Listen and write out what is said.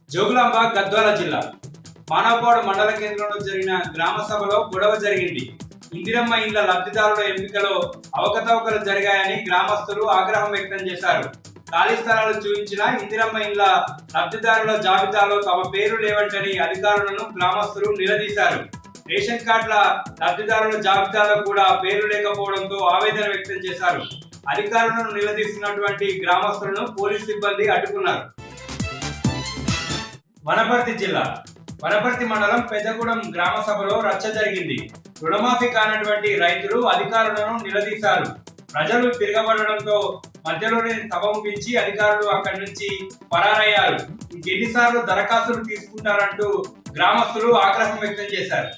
జోగులాంబ గద్వాల జిల్లా మానవపాడు మండల కేంద్రంలో జరిగిన గ్రామ సభలో గొడవ జరిగింది. ఇందిరమ్మ ఇండ్ల లబ్ధిదారుల ఎంపికలో అవకతవకలు జరిగాయని గ్రామస్తులు ఆగ్రహం వ్యక్తం చేశారు. ఖాళీ స్థలాలు చూపించిన ఇందిరమ్మ ఇండ్ల లబ్ధిదారుల జాబితాలో తమ పేరు లేవంటని అధికారులను గ్రామస్తులు నిలదీశారు. రేషన్ కార్డుల లబ్ధిదారుల జాబితాలో కూడా పేరు లేకపోవడంతో ఆవేదన వ్యక్తం చేశారు. అధికారులను నిలదీస్తున్నటువంటి గ్రామస్తులను పోలీస్ సిబ్బంది అడ్డుకున్నారు. వనపర్తి జిల్లా వనపర్తి మండలం పెద్దగూడెం గ్రామ సభలో రచ్చ జరిగింది. రుణమాఫీ కానటువంటి రైతులు అధికారులను నిలదీశారు. ప్రజలు తిరగబడడంతో మధ్యలోనే సభ ముగించి అధికారులు అక్కడి నుంచి పరారయ్యారు. ఇంకెన్నిసార్లు దరఖాస్తులు తీసుకుంటారంటూ గ్రామస్తులు ఆగ్రహం వ్యక్తం చేశారు.